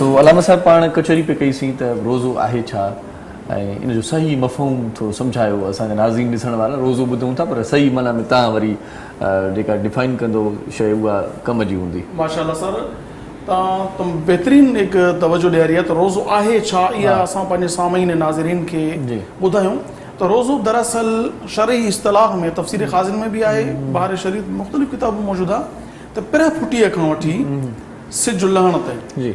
सो अलामा साहब पाण कचहरी पे कईसीं त रोज़ो आहे छा ऐं इन जो सही मफ़हूम थोरो सम्झायो असांजा नाज़रीन ॾिसण वारा रोज़ो ॿुधूं था पर सही माना में तव्हां वरी जेका डिफाइन कंदो शइ उहा कम जी हूंदी। माशाल्लाह सर तव्हां बहितरीन हिकु तवजो ॾियारी आहे त रोज़ो आहे छा इहा असां पंहिंजे सामईन नाज़रीन खे ॿुधायूं त रोज़ो दरअसल शरई इस्तिलाह में तफ़सीर ख़ाज़िन में बि आहे बहार शरीफ़ मुख़्तलिफ़ किताबूं मौजूदु आहे त पिर फुटीअ खां वठी सिज लहण ताईं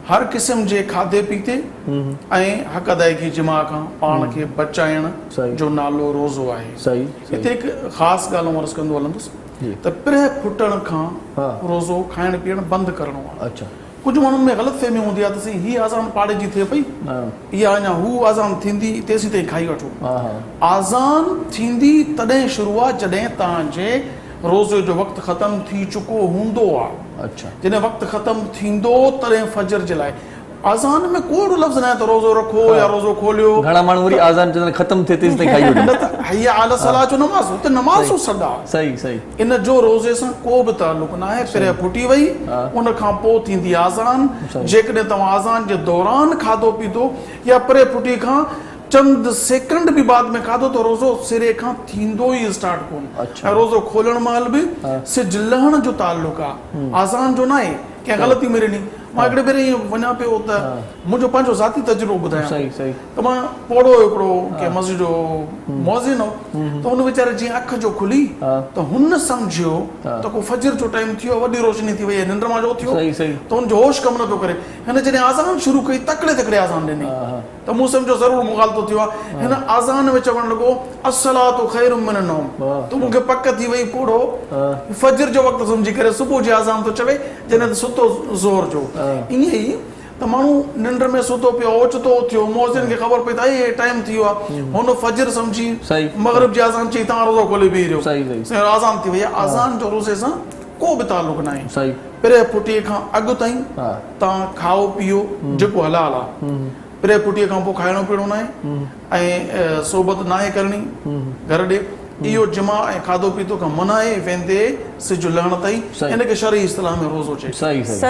हर क़िस्म जे खाधे पीते ऐं हक़ अदायगी जिमा खां पाण खे बचाइण जो नालो रोज़ो आहे। हिते हिकु ख़ासि ॻाल्हि अर्ज़ु कंदो हलंदुसि त पिर फुटण खां रोज़ो खाइण पीअण बंदि करिणो आहे। कुझु माण्हुनि में ग़लतफ़हमी हूंदी आहे त साईं हीअ आज़ान पाड़े जी थिए पई इहा अञा हू आज़ान थींदी तेसीं ताईं खाई वठो। आज़ान थींदी तॾहिं शुरू आहे जॾहिं तव्हांजे रोज़े जो वक़्तु ख़तमु थी चुको हूंदो आहे। जॾहिं वक़्तु ख़तमु थींदो तॾहिं फजर जे लाइ आज़ान में को लफ़्ज़ न आहे त रोज़ो रखो या रोज़ो खोलियो। घणा माण्हू वरी आज़ान चवंदा ख़तमु थिए तेसीं ताईं खाई वठो। न त हैया अला सलाह जो नमाज़ हुते नमाज़ जो सॾु आहे। सही इन जो रोज़े सां को बि ताल्लुक़ न आहे। पिर फुटी वई उन खां पोइ थींदी आज़ान। जेकॾहिं तव्हां आज़ान जे दौरान खाधो पीतो या पिर फुटी खां चंद सेकंड भी बाद में खाधो तो रोज़ो सिरे खां थींदो ही स्टार्ट कोन। रोज़ो खोलण महिल भी सिज लहण जो ताल्लुक़ आहे आज़ान जो न आहे। कंहिं ग़लती में ॾिनी मां हिकिड़े भेरे ईअं वञा पियो त मुंहिंजो पंहिंजो ज़ाती तजुर्बो ॿुधायां त मां पोड़ो हिकिड़ो कंहिं मस्जिद जो मौज़िन हो त हुन वीचारे जीअं अखि जो खुली त हुन सम्झियो त को फजर जो टाइम थियो वॾी रोशनी थी वई निंड मां जो थियो त हुनजो होश कमु न पियो करे। हिन जॾहिं आज़ान शुरू कई तकड़े आज़ान ॾिनी त मूं सम्झो ज़रूरु मुखालतो थियो आहे। हिन आज़ान में चवणु लॻो अस्सलातु खैरुम मिनन नौम त मूंखे पक थी वई पोड़ो फजर जो वक़्तु सम्झी करे सुबुह जी आज़ान थो चवे जॾहिं त सुतो ज़ोर जो। ईअं ई त माण्हू निंड में सुतो पियो ओचितो थियो मौज़िन खे ख़बर पई त हे टाइम थी वियो आहे हुन फजर सम्झी मग़रिब जी आज़ान चई तव्हां रोज़ो खोले बीह रहियो आज़ान थी वई आहे। आज़ान जो रोज़े सां को बि ताल्लुक़ न आहे। पिर फुटीअ खां अॻु ताईं तव्हां खाओ पीओ जेको हलाल आहे। पिर फुटीअ खां पोइ खाइणो पीअणो न आहे ऐं सोबत न आहे करणी घर ॾे इहो जिमा ऐं खाधो पीतो खां मना आहे वेंदे सिज लहण ताईं। हिन खे शरई इस्तिलाह में रोज़ो चए।